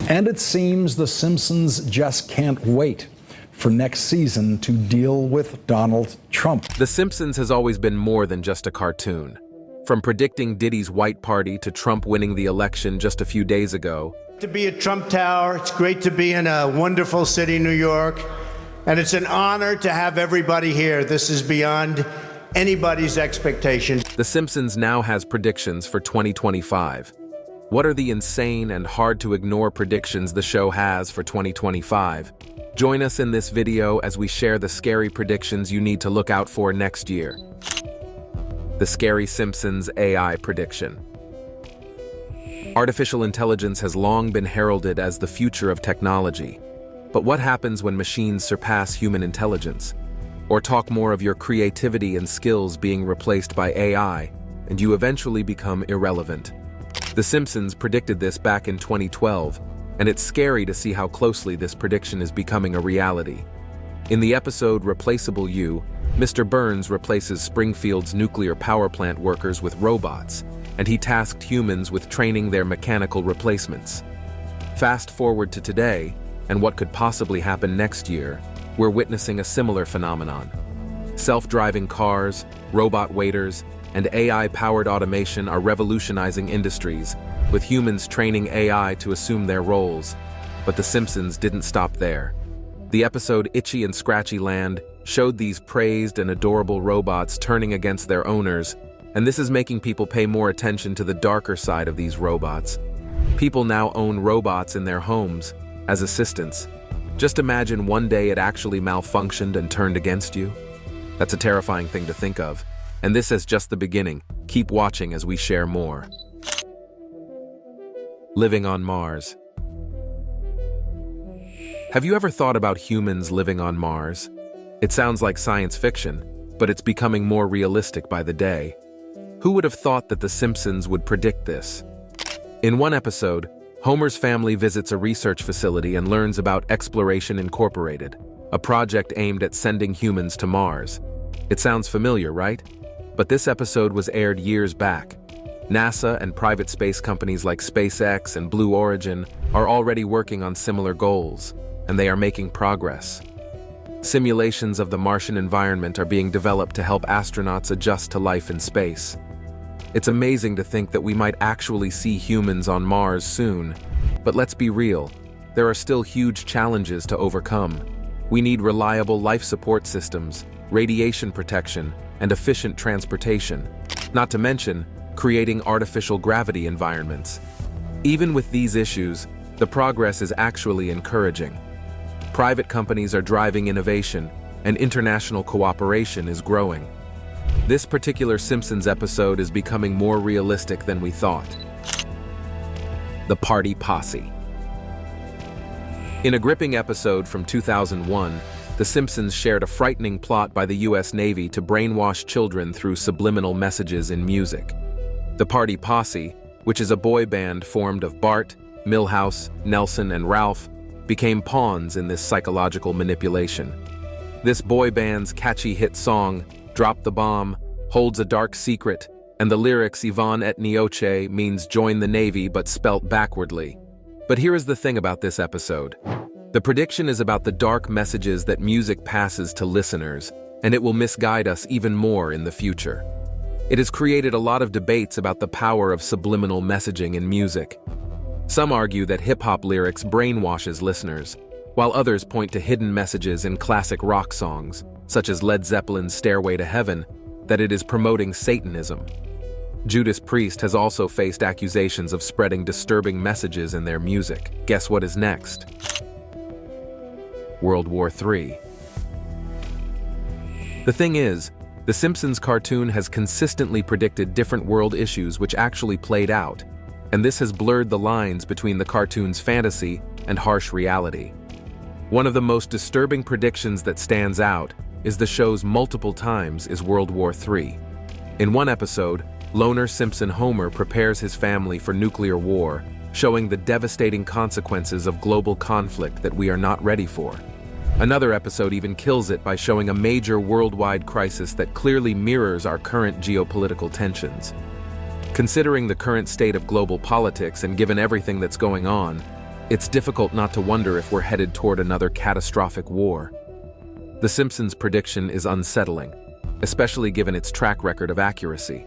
And it seems The Simpsons just can't wait for next season to deal with Donald Trump. The Simpsons has always been more than just a cartoon. From predicting Diddy's white party to Trump winning the election just a few days ago. To be at Trump Tower, it's great to be in a wonderful city, New York, and it's an honor to have everybody here. This is beyond anybody's expectations. The Simpsons now has predictions for 2025. What are the insane and hard-to-ignore predictions the show has for 2025? Join us in this video as we share the scary predictions you need to look out for next year. The Scary Simpsons AI Prediction. Artificial intelligence has long been heralded as the future of technology. But what happens when machines surpass human intelligence? Or talk more of your creativity and skills being replaced by AI, and you eventually become irrelevant? The Simpsons predicted this back in 2012, and it's scary to see how closely this prediction is becoming a reality. In the episode Replaceable You, Mr. Burns replaces Springfield's nuclear power plant workers with robots, and he tasked humans with training their mechanical replacements. Fast forward to today, and what could possibly happen next year, we're witnessing a similar phenomenon. Self-driving cars, robot waiters, and AI-powered automation are revolutionizing industries, with humans training AI to assume their roles. But The Simpsons didn't stop there. The episode Itchy and Scratchy Land showed these praised and adorable robots turning against their owners, and this is making people pay more attention to the darker side of these robots. People now own robots in their homes as assistants. Just imagine one day it actually malfunctioned and turned against you. That's a terrifying thing to think of. And this is just the beginning. Keep watching as we share more. Living on Mars. Have you ever thought about humans living on Mars? It sounds like science fiction, but it's becoming more realistic by the day. Who would have thought that The Simpsons would predict this? In one episode, Homer's family visits a research facility and learns about Exploration Incorporated, a project aimed at sending humans to Mars. It sounds familiar, right? But this episode was aired years back. NASA and private space companies like SpaceX and Blue Origin are already working on similar goals, and they are making progress. Simulations of the Martian environment are being developed to help astronauts adjust to life in space. It's amazing to think that we might actually see humans on Mars soon. But let's be real, there are still huge challenges to overcome. We need reliable life support systems, radiation protection, and efficient transportation. Not to mention, creating artificial gravity environments. Even with these issues, the progress is actually encouraging. Private companies are driving innovation, and international cooperation is growing. This particular Simpsons episode is becoming more realistic than we thought. The Party Posse. In a gripping episode from 2001, The Simpsons shared a frightening plot by the US Navy to brainwash children through subliminal messages in music. The Party Posse, which is a boy band formed of Bart, Milhouse, Nelson, and Ralph, became pawns in this psychological manipulation. This boy band's catchy hit song, Drop the Bomb, holds a dark secret, and the lyrics Yvonne et Nioche means join the Navy but spelt backwardly. But here is the thing about this episode. The prediction is about the dark messages that music passes to listeners, and it will misguide us even more in the future. It has created a lot of debates about the power of subliminal messaging in music. Some argue that hip-hop lyrics brainwashes listeners, while others point to hidden messages in classic rock songs, such as Led Zeppelin's Stairway to Heaven, that it is promoting Satanism. Judas Priest has also faced accusations of spreading disturbing messages in their music. Guess what is next? World War III. The thing is, The Simpsons cartoon has consistently predicted different world issues which actually played out, and this has blurred the lines between the cartoon's fantasy and harsh reality. One of the most disturbing predictions that stands out is the show's multiple times is World War III. In one episode, loner Simpson Homer prepares his family for nuclear war, showing the devastating consequences of global conflict that we are not ready for. Another episode even kills it by showing a major worldwide crisis that clearly mirrors our current geopolitical tensions. Considering the current state of global politics and given everything that's going on, It's difficult not to wonder if we're headed toward another catastrophic war. The Simpsons' prediction is unsettling, especially given its track record of accuracy.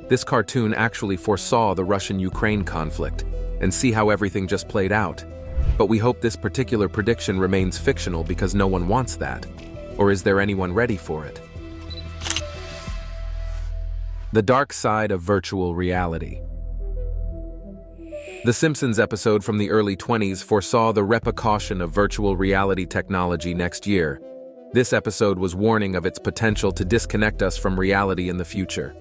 This cartoon actually foresaw the Russian-Ukraine conflict, and see how everything just played out. But we hope this particular prediction remains fictional because no one wants that. Or is there anyone ready for it? The dark side of virtual reality. The Simpsons episode from the early 20s foresaw the repercussion of virtual reality technology next year. This episode was warning of its potential to disconnect us from reality in the future.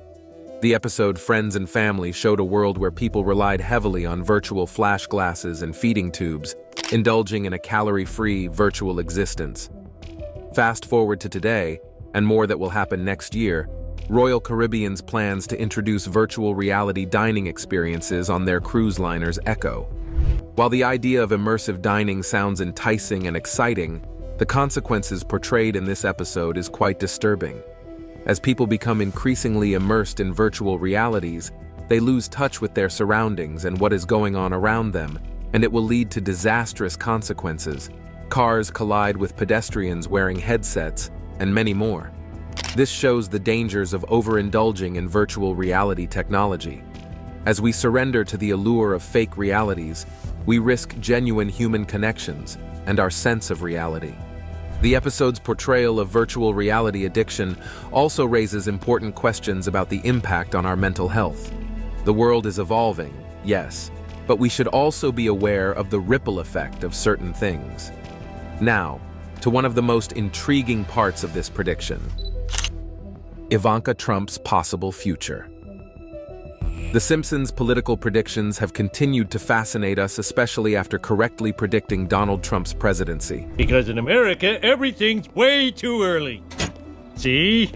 The episode Friends and Family showed a world where people relied heavily on virtual flash glasses and feeding tubes, indulging in a calorie-free virtual existence. Fast forward to today, and more that will happen next year, Royal Caribbean's plans to introduce virtual reality dining experiences on their cruise liner's Echo. While the idea of immersive dining sounds enticing and exciting, the consequences portrayed in this episode is quite disturbing. As people become increasingly immersed in virtual realities, they lose touch with their surroundings and what is going on around them, and it will lead to disastrous consequences. Cars collide with pedestrians wearing headsets, and many more. This shows the dangers of overindulging in virtual reality technology. As we surrender to the allure of fake realities, we risk genuine human connections and our sense of reality. The episode's portrayal of virtual reality addiction also raises important questions about the impact on our mental health. The world is evolving, yes, but we should also be aware of the ripple effect of certain things. Now, to one of the most intriguing parts of this prediction: Ivanka Trump's possible future. The Simpsons' political predictions have continued to fascinate us, especially after correctly predicting Donald Trump's presidency. Because in America, everything's way too early. See?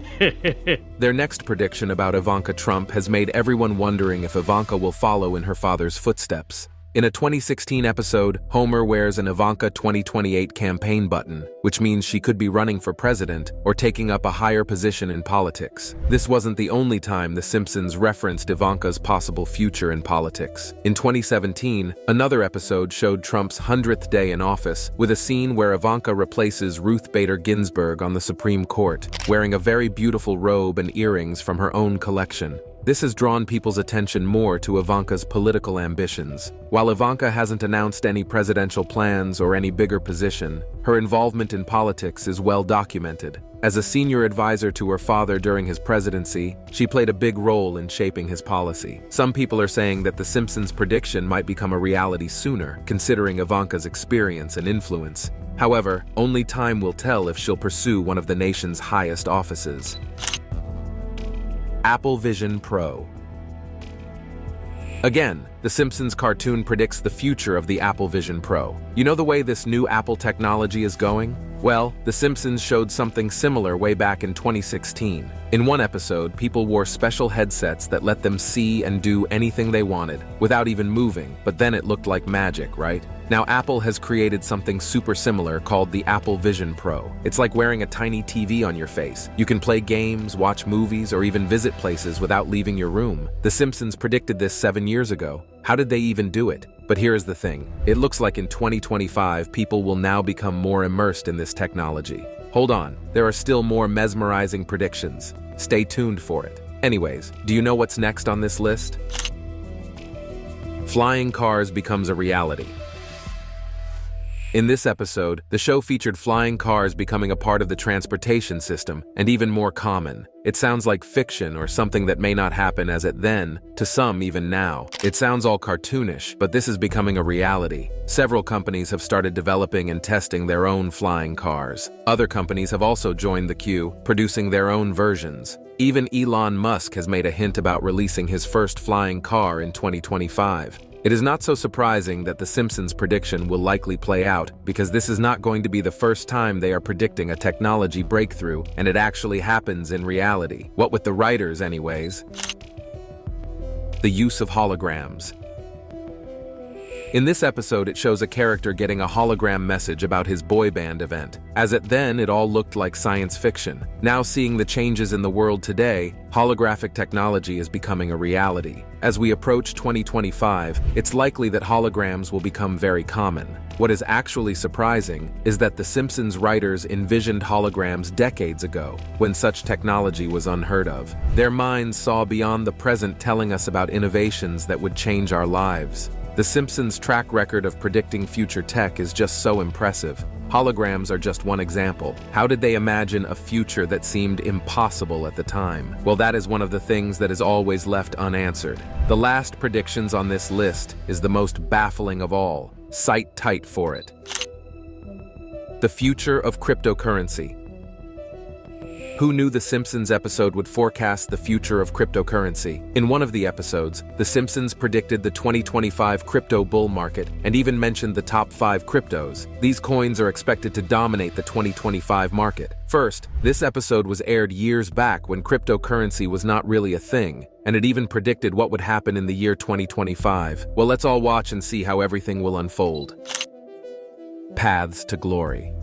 Their next prediction about Ivanka Trump has made everyone wondering if Ivanka will follow in her father's footsteps. In a 2016 episode, Homer wears an Ivanka 2028 campaign button, which means she could be running for president or taking up a higher position in politics. This wasn't the only time The Simpsons referenced Ivanka's possible future in politics. In 2017, another episode showed Trump's 100th day in office, with a scene where Ivanka replaces Ruth Bader Ginsburg on the Supreme Court, wearing a very beautiful robe and earrings from her own collection. This has drawn people's attention more to Ivanka's political ambitions. While Ivanka hasn't announced any presidential plans or any bigger position, her involvement in politics is well documented. As a senior advisor to her father during his presidency, she played a big role in shaping his policy. Some people are saying that The Simpsons' prediction might become a reality sooner, considering Ivanka's experience and influence. However, only time will tell if she'll pursue one of the nation's highest offices. Apple Vision Pro. Again, The Simpsons cartoon predicts the future of the Apple Vision Pro. You know the way this new Apple technology is going? Well, The Simpsons showed something similar way back in 2016. In one episode, people wore special headsets that let them see and do anything they wanted, without even moving, but then it looked like magic, right? Now Apple has created something super similar called the Apple Vision Pro. It's like wearing a tiny TV on your face. You can play games, watch movies, or even visit places without leaving your room. The Simpsons predicted this 7 years ago. How did they even do it? But here's the thing. It looks like in 2025, people will now become more immersed in this technology. Hold on, there are still more mesmerizing predictions. Stay tuned for it. Anyways, do you know what's next on this list? Flying cars becomes a reality. In this episode, the show featured flying cars becoming a part of the transportation system, and even more common. It sounds like fiction or something that may not happen as it then, to some even now. It sounds all cartoonish, but this is becoming a reality. Several companies have started developing and testing their own flying cars. Other companies have also joined the queue, producing their own versions. Even Elon Musk has made a hint about releasing his first flying car in 2025. It is not so surprising that The Simpsons' prediction will likely play out, because this is not going to be the first time they are predicting a technology breakthrough, and it actually happens in reality. What with the writers, anyways. The use of holograms. In this episode, it shows a character getting a hologram message about his boy band event. As it then, it all looked like science fiction. Now seeing the changes in the world today, holographic technology is becoming a reality. As we approach 2025, it's likely that holograms will become very common. What is actually surprising is that the Simpsons writers envisioned holograms decades ago, when such technology was unheard of. Their minds saw beyond the present, telling us about innovations that would change our lives. The Simpsons' track record of predicting future tech is just so impressive. Holograms are just one example. How did they imagine a future that seemed impossible at the time? Well, that is one of the things that is always left unanswered. The last predictions on this list is the most baffling of all. Sight tight for it. The future of cryptocurrency. Who knew the Simpsons episode would forecast the future of cryptocurrency? In one of the episodes, the Simpsons predicted the 2025 crypto bull market and even mentioned the top 5 cryptos. These coins are expected to dominate the 2025 market. First, this episode was aired years back when cryptocurrency was not really a thing, and it even predicted what would happen in the year 2025. Well, let's all watch and see how everything will unfold. Paths to Glory.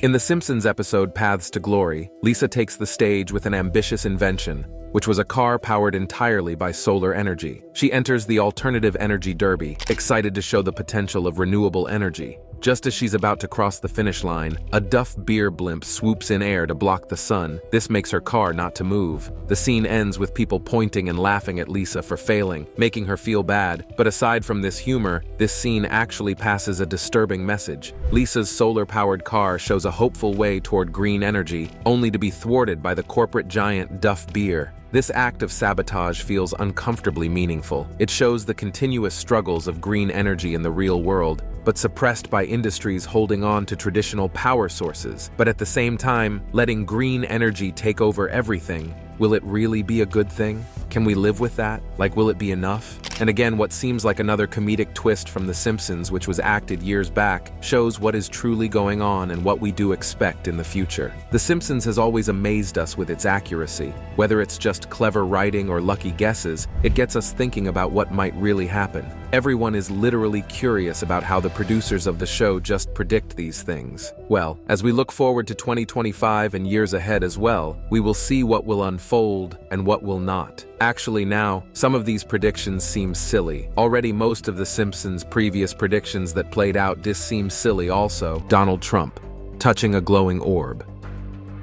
In the Simpsons episode Paths to Glory, Lisa takes the stage with an ambitious invention, which was a car powered entirely by solar energy. She enters the Alternative Energy Derby, excited to show the potential of renewable energy. Just as she's about to cross the finish line, a Duff beer blimp swoops in air to block the sun. This makes her car not to move. The scene ends with people pointing and laughing at Lisa for failing, making her feel bad. But aside from this humor, this scene actually passes a disturbing message. Lisa's solar-powered car shows a hopeful way toward green energy, only to be thwarted by the corporate giant Duff beer. This act of sabotage feels uncomfortably meaningful. It shows the continuous struggles of green energy in the real world, but suppressed by industries holding on to traditional power sources. But at the same time, letting green energy take over everything, will it really be a good thing? Can we live with that? Like, will it be enough? And again, what seems like another comedic twist from The Simpsons, which was acted years back, shows what is truly going on and what we do expect in the future. The Simpsons has always amazed us with its accuracy. Whether it's just clever writing or lucky guesses, it gets us thinking about what might really happen. Everyone is literally curious about how the producers of the show just predict these things. Well, as we look forward to 2025 and years ahead as well, we will see what will unfold and what will not. Actually now, some of these predictions seem silly. Already most of The Simpsons' previous predictions that played out seem silly also. Donald Trump, touching a glowing orb.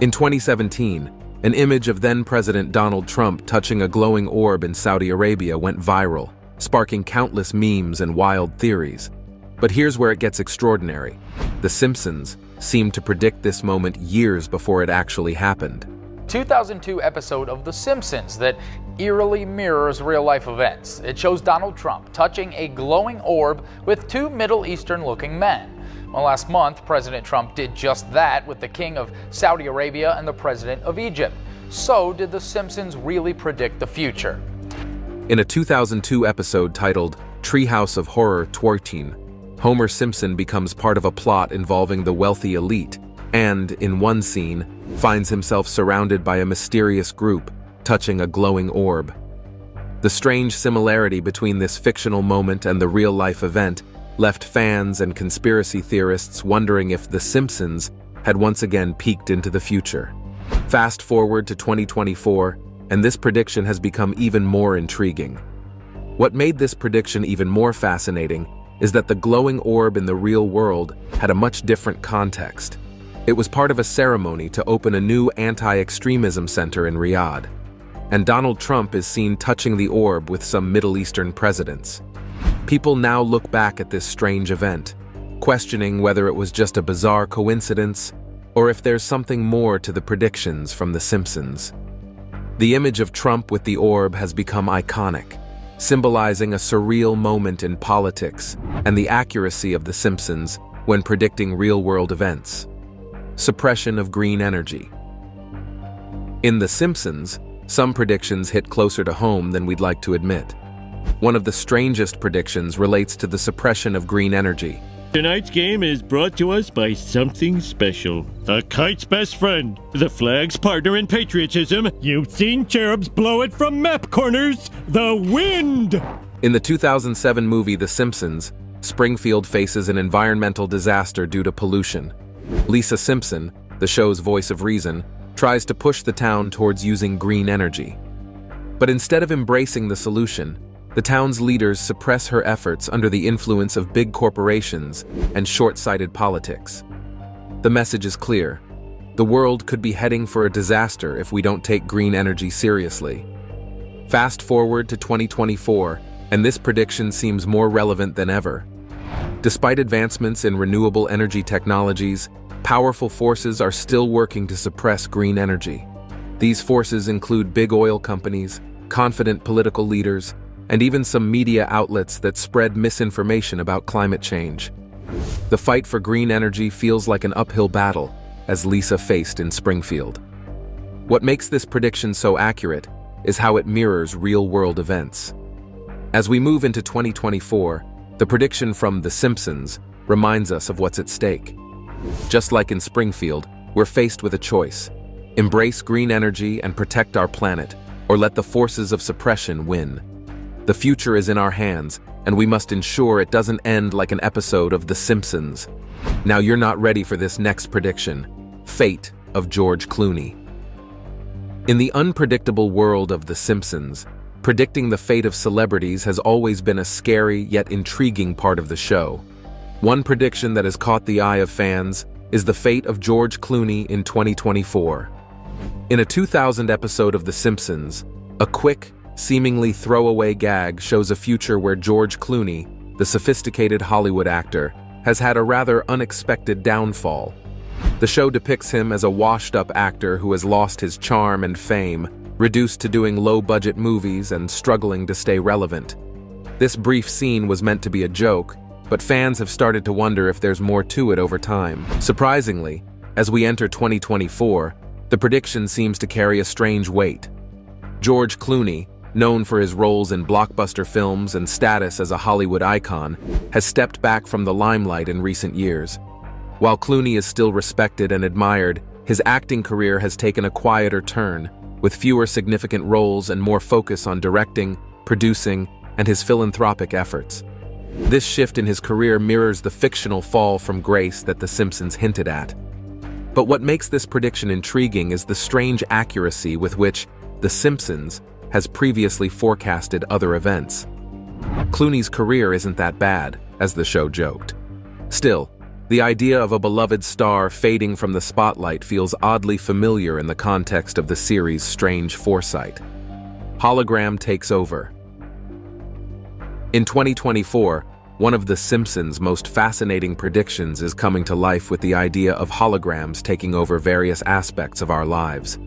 In 2017, an image of then-President Donald Trump touching a glowing orb in Saudi Arabia went viral, sparking countless memes and wild theories. But here's where it gets extraordinary. The Simpsons seemed to predict this moment years before it actually happened. 2002 episode of The Simpsons that eerily mirrors real-life events. It shows Donald Trump touching a glowing orb with 2 Middle Eastern-looking men. Well, last month, President Trump did just that with the King of Saudi Arabia and the President of Egypt. So, did The Simpsons really predict the future? In a 2002 episode titled Treehouse of Horror 14, Homer Simpson becomes part of a plot involving the wealthy elite, and, in one scene, finds himself surrounded by a mysterious group touching a glowing orb. The strange similarity between this fictional moment and the real-life event left fans and conspiracy theorists wondering if The Simpsons had once again peeked into the future. Fast forward to 2024, and this prediction has become even more intriguing. What made this prediction even more fascinating is that the glowing orb in the real world had a much different context. It was part of a ceremony to open a new anti-extremism center in Riyadh, and Donald Trump is seen touching the orb with some Middle Eastern presidents. People now look back at this strange event, questioning whether it was just a bizarre coincidence or if there's something more to the predictions from The Simpsons. The image of Trump with the orb has become iconic, symbolizing a surreal moment in politics and the accuracy of The Simpsons when predicting real-world events. Suppression of green energy. In The Simpsons, some predictions hit closer to home than we'd like to admit. One of the strangest predictions relates to the suppression of green energy. Tonight's game is brought to us by something special. The kite's best friend, the flag's partner in patriotism. You've seen cherubs blow it from map corners, the wind! In the 2007 movie The Simpsons, Springfield faces an environmental disaster due to pollution. Lisa Simpson, the show's voice of reason, tries to push the town towards using green energy. But instead of embracing the solution, the town's leaders suppress her efforts under the influence of big corporations and short-sighted politics. The message is clear. The world could be heading for a disaster if we don't take green energy seriously. Fast forward to 2024, and this prediction seems more relevant than ever. Despite advancements in renewable energy technologies, powerful forces are still working to suppress green energy. These forces include big oil companies, confident political leaders, and even some media outlets that spread misinformation about climate change. The fight for green energy feels like an uphill battle, as Lisa faced in Springfield. What makes this prediction so accurate is how it mirrors real-world events. As we move into 2024, the prediction from The Simpsons reminds us of what's at stake. Just like in Springfield, we're faced with a choice: embrace green energy and protect our planet, or let the forces of suppression win. The future is in our hands, and we must ensure it doesn't end like an episode of The Simpsons. Now you're not ready for this next prediction: fate of George Clooney. In the unpredictable world of The Simpsons, predicting the fate of celebrities has always been a scary yet intriguing part of the show. One prediction that has caught the eye of fans is the fate of George Clooney in 2024. In a 2000 episode of The Simpsons, a quick, seemingly throwaway gag shows a future where George Clooney, the sophisticated Hollywood actor, has had a rather unexpected downfall. The show depicts him as a washed-up actor who has lost his charm and fame, reduced to doing low-budget movies and struggling to stay relevant. This brief scene was meant to be a joke, but fans have started to wonder if there's more to it over time. Surprisingly, as we enter 2024, the prediction seems to carry a strange weight. George Clooney, known for his roles in blockbuster films and status as a Hollywood icon, has stepped back from the limelight in recent years. While Clooney is still respected and admired, his acting career has taken a quieter turn, with fewer significant roles and more focus on directing, producing, and his philanthropic efforts. This shift in his career mirrors the fictional fall from grace that The Simpsons hinted at. But what makes this prediction intriguing is the strange accuracy with which The Simpsons has previously forecasted other events. Clooney's career isn't that bad, as the show joked. Still, the idea of a beloved star fading from the spotlight feels oddly familiar in the context of the series' strange foresight. Hologram takes over. In 2024, one of The Simpsons' most fascinating predictions is coming to life with the idea of holograms taking over various aspects of our lives.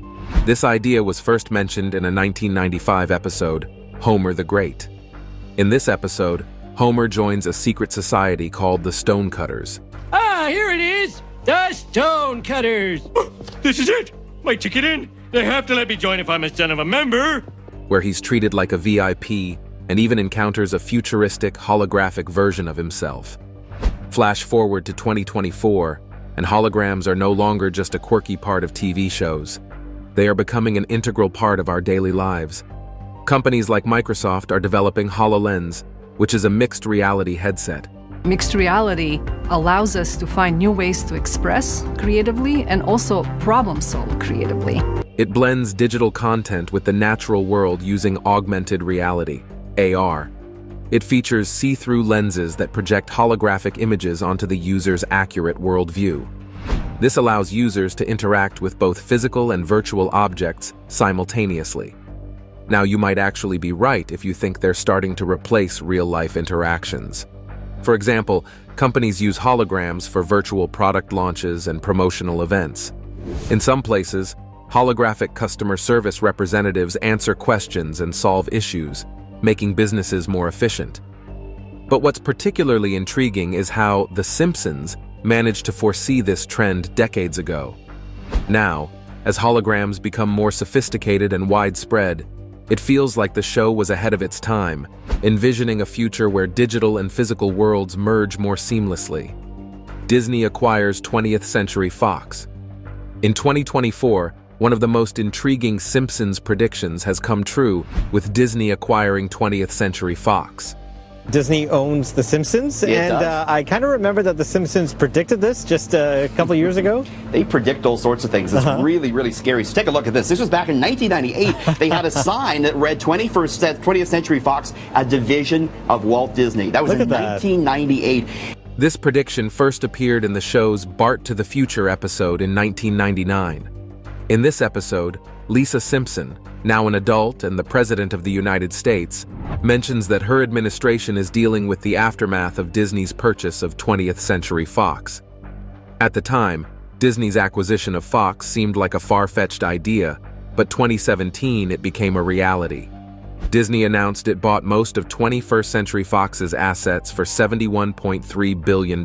This idea was first mentioned in a 1995 episode, Homer the Great. In this episode, Homer joins a secret society called the Stonecutters. Ah, here it is! The Stonecutters! This is it! My ticket in! They have to let me join if I'm a son of a member! Where he's treated like a VIP and even encounters a futuristic, holographic version of himself. Flash forward to 2024, and holograms are no longer just a quirky part of TV shows. They are becoming an integral part of our daily lives. Companies like Microsoft are developing HoloLens, which is a mixed reality headset. Mixed reality allows us to find new ways to express creatively and also problem solve creatively. It blends digital content with the natural world using augmented reality, AR. It features see-through lenses that project holographic images onto the user's accurate worldview. This allows users to interact with both physical and virtual objects simultaneously. Now, you might actually be right if you think they're starting to replace real-life interactions. For example, companies use holograms for virtual product launches and promotional events. In some places, holographic customer service representatives answer questions and solve issues, making businesses more efficient. But what's particularly intriguing is how The Simpsons managed to foresee this trend decades ago. Now, as holograms become more sophisticated and widespread, it feels like the show was ahead of its time, envisioning a future where digital and physical worlds merge more seamlessly. Disney acquires 20th Century Fox. In 2024, One of the most intriguing Simpsons predictions has come true with Disney acquiring 20th Century Fox. Disney owns The Simpsons, and I kind of remember that The Simpsons predicted this just a couple years ago. They predict all sorts of things. It's really, really scary. So take a look at this. This was back in 1998. They had a sign that read 20th Century Fox, a division of Walt Disney. That was in 1998. This prediction first appeared in the show's Bart to the Future episode in 1999. In this episode, Lisa Simpson, now an adult and the President of the United States, mentions that her administration is dealing with the aftermath of Disney's purchase of 20th Century Fox. At the time, Disney's acquisition of Fox seemed like a far-fetched idea, but 2017 it became a reality. Disney announced it bought most of 21st Century Fox's assets for $71.3 billion.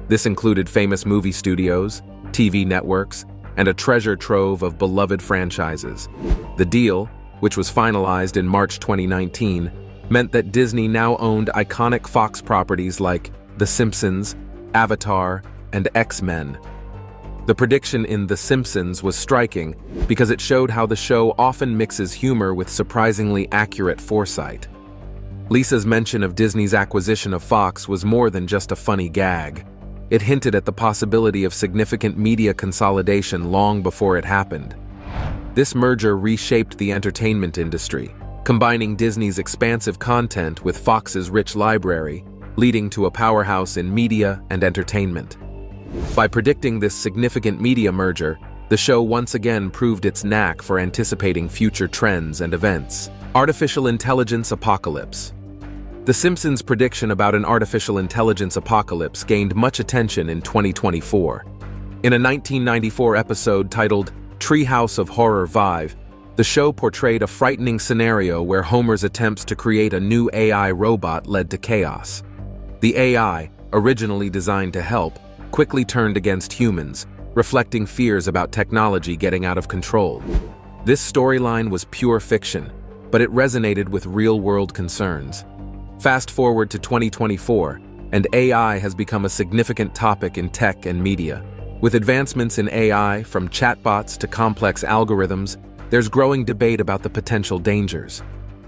This included famous movie studios, TV networks, and a treasure trove of beloved franchises. The deal, which was finalized in March 2019, meant that Disney now owned iconic Fox properties like The Simpsons, Avatar, and X-Men. The prediction in The Simpsons was striking because it showed how the show often mixes humor with surprisingly accurate foresight. Lisa's mention of Disney's acquisition of Fox was more than just a funny gag. It hinted at the possibility of significant media consolidation long before it happened. This merger reshaped the entertainment industry, combining Disney's expansive content with Fox's rich library, leading to a powerhouse in media and entertainment. By predicting this significant media merger, the show once again proved its knack for anticipating future trends and events. Artificial intelligence apocalypse. The Simpsons' prediction about an artificial intelligence apocalypse gained much attention in 2024. In a 1994 episode titled Treehouse of Horror Vive, the show portrayed a frightening scenario where Homer's attempts to create a new AI robot led to chaos. The AI, originally designed to help, quickly turned against humans, reflecting fears about technology getting out of control. This storyline was pure fiction, but it resonated with real-world concerns. Fast forward to 2024, and AI has become a significant topic in tech and media. With advancements in AI, from chatbots to complex algorithms, there's growing debate about the potential dangers.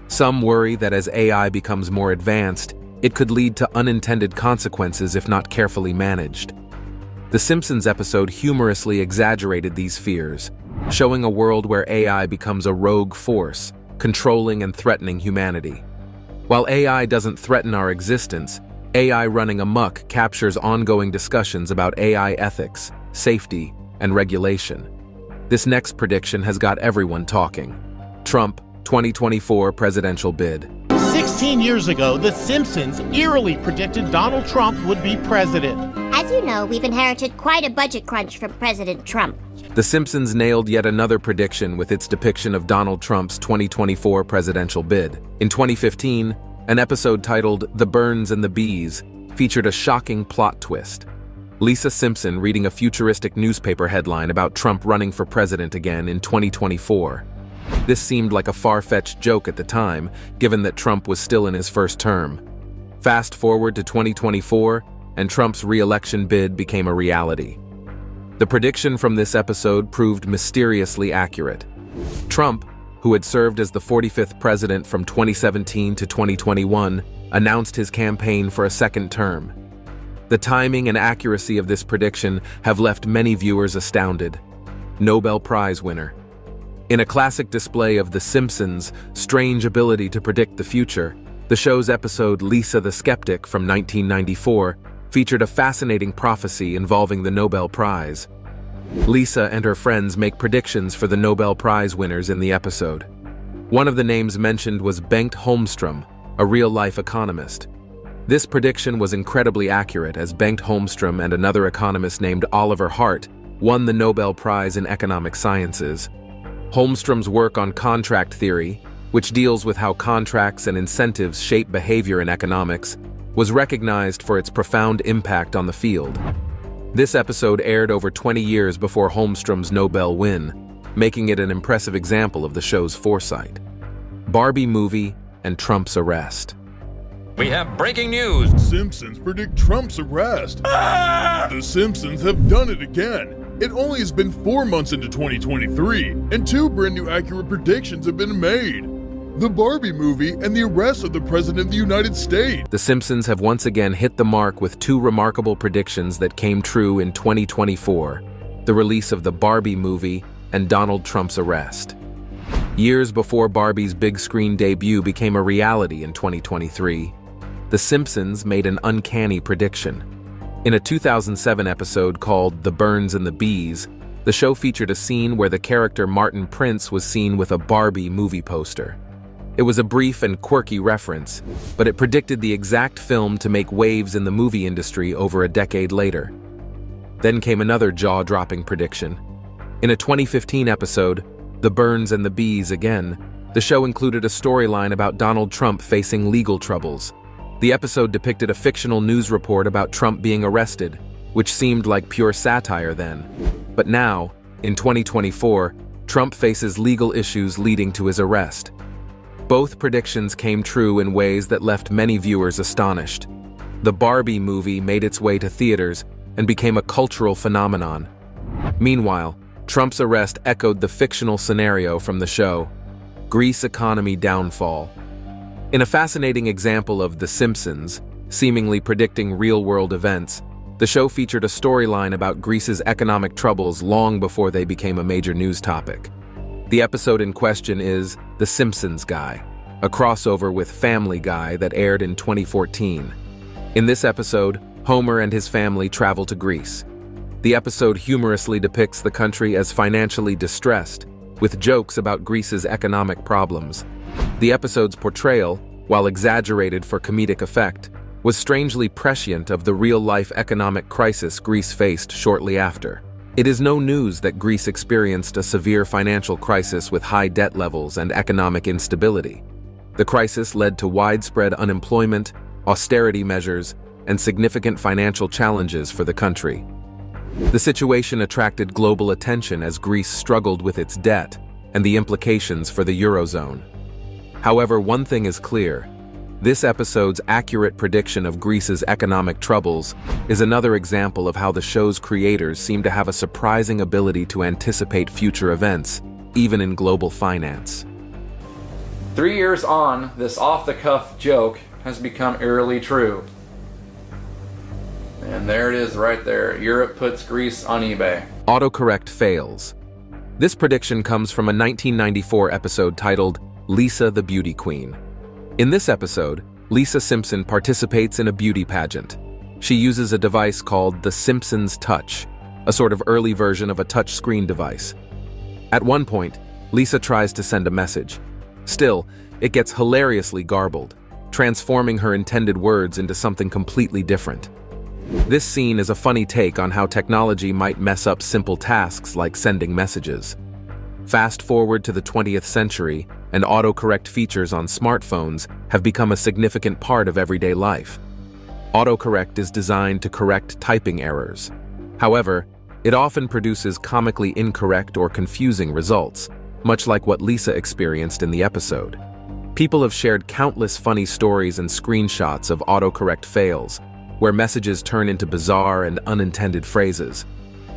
Some worry that as AI becomes more advanced, it could lead to unintended consequences if not carefully managed. The Simpsons episode humorously exaggerated these fears, showing a world where AI becomes a rogue force, controlling and threatening humanity. While AI doesn't threaten our existence, AI running amok captures ongoing discussions about AI ethics, safety, and regulation. This next prediction has got everyone talking. Trump, 2024 presidential bid. 16 years ago, The Simpsons eerily predicted Donald Trump would be president. As you know, we've inherited quite a budget crunch from President Trump. The Simpsons nailed yet another prediction with its depiction of Donald Trump's 2024 presidential bid. In 2015, an episode titled The Birds and the Bees featured a shocking plot twist. Lisa Simpson reading a futuristic newspaper headline about Trump running for president again in 2024. This seemed like a far-fetched joke at the time, given that Trump was still in his first term. Fast forward to 2024, and Trump's re-election bid became a reality. The prediction from this episode proved mysteriously accurate. Trump, who had served as the 45th president from 2017 to 2021, announced his campaign for a second term. The timing and accuracy of this prediction have left many viewers astounded. Nobel Prize winner. In a classic display of The Simpsons' strange ability to predict the future, the show's episode Lisa the Skeptic from 1994 featured a fascinating prophecy involving the Nobel Prize. Lisa and her friends make predictions for the Nobel Prize winners in the episode. One of the names mentioned was Bengt Holmstrom, a real-life economist. This prediction was incredibly accurate as Bengt Holmstrom and another economist named Oliver Hart won the Nobel Prize in Economic Sciences. Holmstrom's work on contract theory, which deals with how contracts and incentives shape behavior in economics, was recognized for its profound impact on the field. This episode aired over 20 years before Holmstrom's Nobel win, making it an impressive example of the show's foresight. Barbie movie and Trump's arrest. We have breaking news. Simpsons predict Trump's arrest. The Simpsons have done it again. It only has been 4 months into 2023, and 2 brand new accurate predictions have been made. The Barbie movie and the arrest of the President of the United States. The Simpsons have once again hit the mark with 2 remarkable predictions that came true in 2024, the release of the Barbie movie and Donald Trump's arrest. Years before Barbie's big screen debut became a reality in 2023, The Simpsons made an uncanny prediction. In a 2007 episode called The Burns and the Bees, the show featured a scene where the character Martin Prince was seen with a Barbie movie poster. It was a brief and quirky reference, but it predicted the exact film to make waves in the movie industry over a decade later. Then came another jaw-dropping prediction. In a 2015 episode, The Burns and the Bees again, the show included a storyline about Donald Trump facing legal troubles. The episode depicted a fictional news report about Trump being arrested, which seemed like pure satire then. But now, in 2024, Trump faces legal issues leading to his arrest. Both predictions came true in ways that left many viewers astonished. The Barbie movie made its way to theaters and became a cultural phenomenon. Meanwhile, Trump's arrest echoed the fictional scenario from the show, Greece economy downfall. In a fascinating example of The Simpsons, seemingly predicting real-world events, the show featured a storyline about Greece's economic troubles long before they became a major news topic. The episode in question is The Simpsons Guy, a crossover with Family Guy that aired in 2014. In this episode, Homer and his family travel to Greece. The episode humorously depicts the country as financially distressed, with jokes about Greece's economic problems. The episode's portrayal, while exaggerated for comedic effect, was strangely prescient of the real-life economic crisis Greece faced shortly after. It is no news that Greece experienced a severe financial crisis with high debt levels and economic instability. The crisis led to widespread unemployment, austerity measures, and significant financial challenges for the country. The situation attracted global attention as Greece struggled with its debt and the implications for the Eurozone. However, one thing is clear. This episode's accurate prediction of Greece's economic troubles is another example of how the show's creators seem to have a surprising ability to anticipate future events, even in global finance. 3 years on, this off-the-cuff joke has become eerily true. And there it is right there. Europe puts Greece on eBay. Autocorrect fails. This prediction comes from a 1994 episode titled Lisa the Beauty Queen. In this episode, Lisa Simpson participates in a beauty pageant. She uses a device called the Simpsons Touch, a sort of early version of a touch-screen device. At one point, Lisa tries to send a message. Still, it gets hilariously garbled, transforming her intended words into something completely different. This scene is a funny take on how technology might mess up simple tasks like sending messages. Fast forward to the 20th century, and autocorrect features on smartphones have become a significant part of everyday life. Autocorrect is designed to correct typing errors. However, it often produces comically incorrect or confusing results, much like what Lisa experienced in the episode. People have shared countless funny stories and screenshots of autocorrect fails, where messages turn into bizarre and unintended phrases.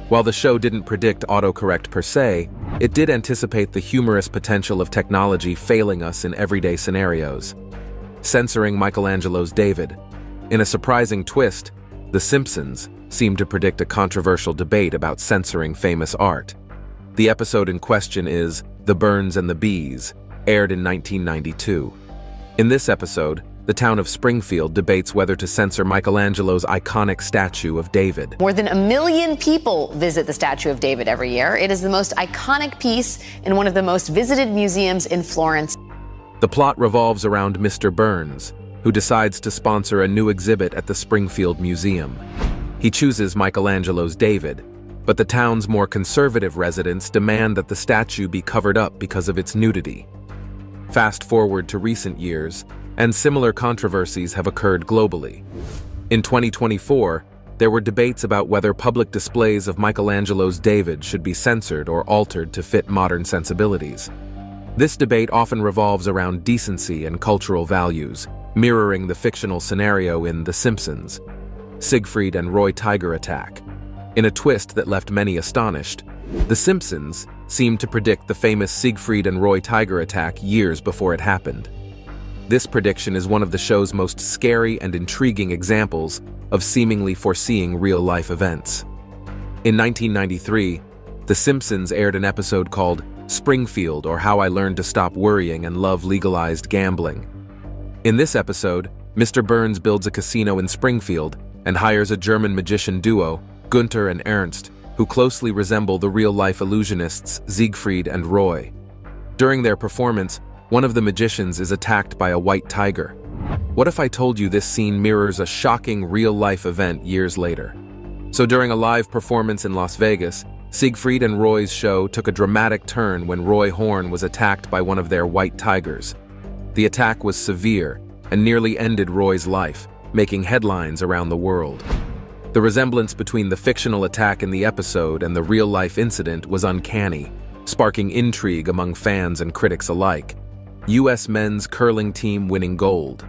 While the show didn't predict autocorrect per se, it did anticipate the humorous potential of technology failing us in everyday scenarios. Censoring Michelangelo's David. In a surprising twist, The Simpsons seemed to predict a controversial debate about censoring famous art. The episode in question is The Burns and the Bees, aired in 1992. In this episode, the town of Springfield debates whether to censor Michelangelo's iconic statue of David. More than 1 million people visit the Statue of David every year. It is the most iconic piece in one of the most visited museums in Florence. The plot revolves around Mr. Burns, who decides to sponsor a new exhibit at the Springfield Museum. He chooses Michelangelo's David, but the town's more conservative residents demand that the statue be covered up because of its nudity. Fast forward to recent years, and similar controversies have occurred globally. In 2024, there were debates about whether public displays of Michelangelo's David should be censored or altered to fit modern sensibilities. This debate often revolves around decency and cultural values, mirroring the fictional scenario in The Simpsons, Siegfried and Roy tiger attack. In a twist that left many astonished, The Simpsons seemed to predict the famous Siegfried and Roy tiger attack years before it happened. This prediction is one of the show's most scary and intriguing examples of seemingly foreseeing real-life events. In 1993, The Simpsons aired an episode called Springfield, or How I Learned to Stop Worrying and Love Legalized Gambling. In this episode, Mr. Burns builds a casino in Springfield and hires a German magician duo, Gunther and Ernst, who closely resemble the real-life illusionists Siegfried and Roy. During their performance, one of the magicians is attacked by a white tiger. What if I told you this scene mirrors a shocking real-life event years later? So during a live performance in Las Vegas, Siegfried and Roy's show took a dramatic turn when Roy Horn was attacked by one of their white tigers. The attack was severe and nearly ended Roy's life, making headlines around the world. The resemblance between the fictional attack in the episode and the real-life incident was uncanny, sparking intrigue among fans and critics alike. U.S. men's curling team winning gold.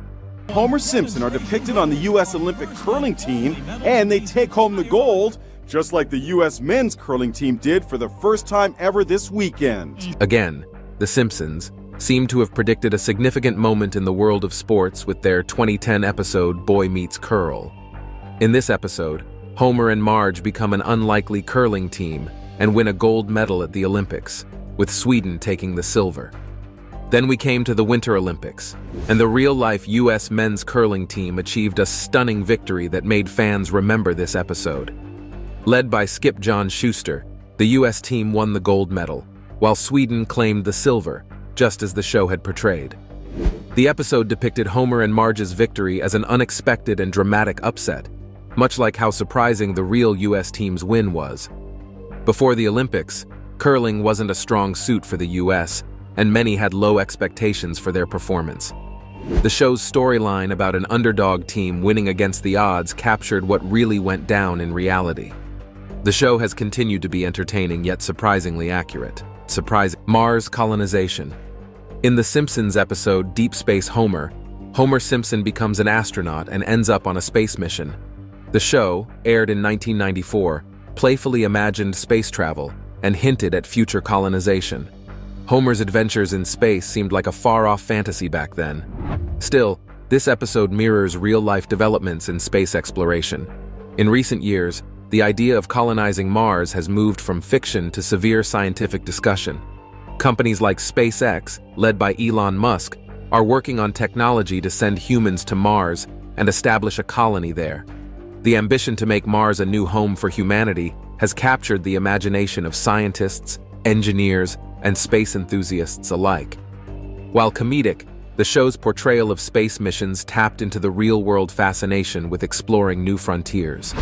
Homer Simpson are depicted on the U.S. Olympic curling team, and they take home the gold, just like the U.S. men's curling team did for the first time ever this weekend. Again, The Simpsons seem to have predicted a significant moment in the world of sports with their 2010 episode Boy Meets Curl. In this episode, Homer and Marge become an unlikely curling team and win a gold medal at the Olympics, with Sweden taking the silver. Then we came to the Winter Olympics, and the real-life U.S. men's curling team achieved a stunning victory that made fans remember this episode. Led by Skip John Schuster, the U.S. team won the gold medal, while Sweden claimed the silver, just as the show had portrayed. The episode depicted Homer and Marge's victory as an unexpected and dramatic upset, much like how surprising the real U.S. team's win was. Before the Olympics, curling wasn't a strong suit for the U.S., and many had low expectations for their performance. The show's storyline about an underdog team winning against the odds captured what really went down in reality. The show has continued to be entertaining yet surprisingly accurate. Mars colonization. In The Simpsons episode Deep Space Homer, Homer Simpson becomes an astronaut and ends up on a space mission. The show, aired in 1994, playfully imagined space travel and hinted at future colonization. Homer's adventures in space seemed like a far-off fantasy back then. Still, this episode mirrors real-life developments in space exploration. In recent years, the idea of colonizing Mars has moved from fiction to severe scientific discussion. Companies like SpaceX, led by Elon Musk, are working on technology to send humans to Mars and establish a colony there. The ambition to make Mars a new home for humanity has captured the imagination of scientists, engineers, and space enthusiasts alike. While comedic, the show's portrayal of space missions tapped into the real-world fascination with exploring new frontiers.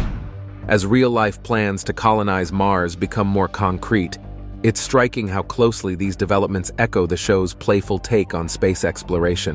As real-life plans to colonize Mars become more concrete, it's striking how closely these developments echo the show's playful take on space exploration.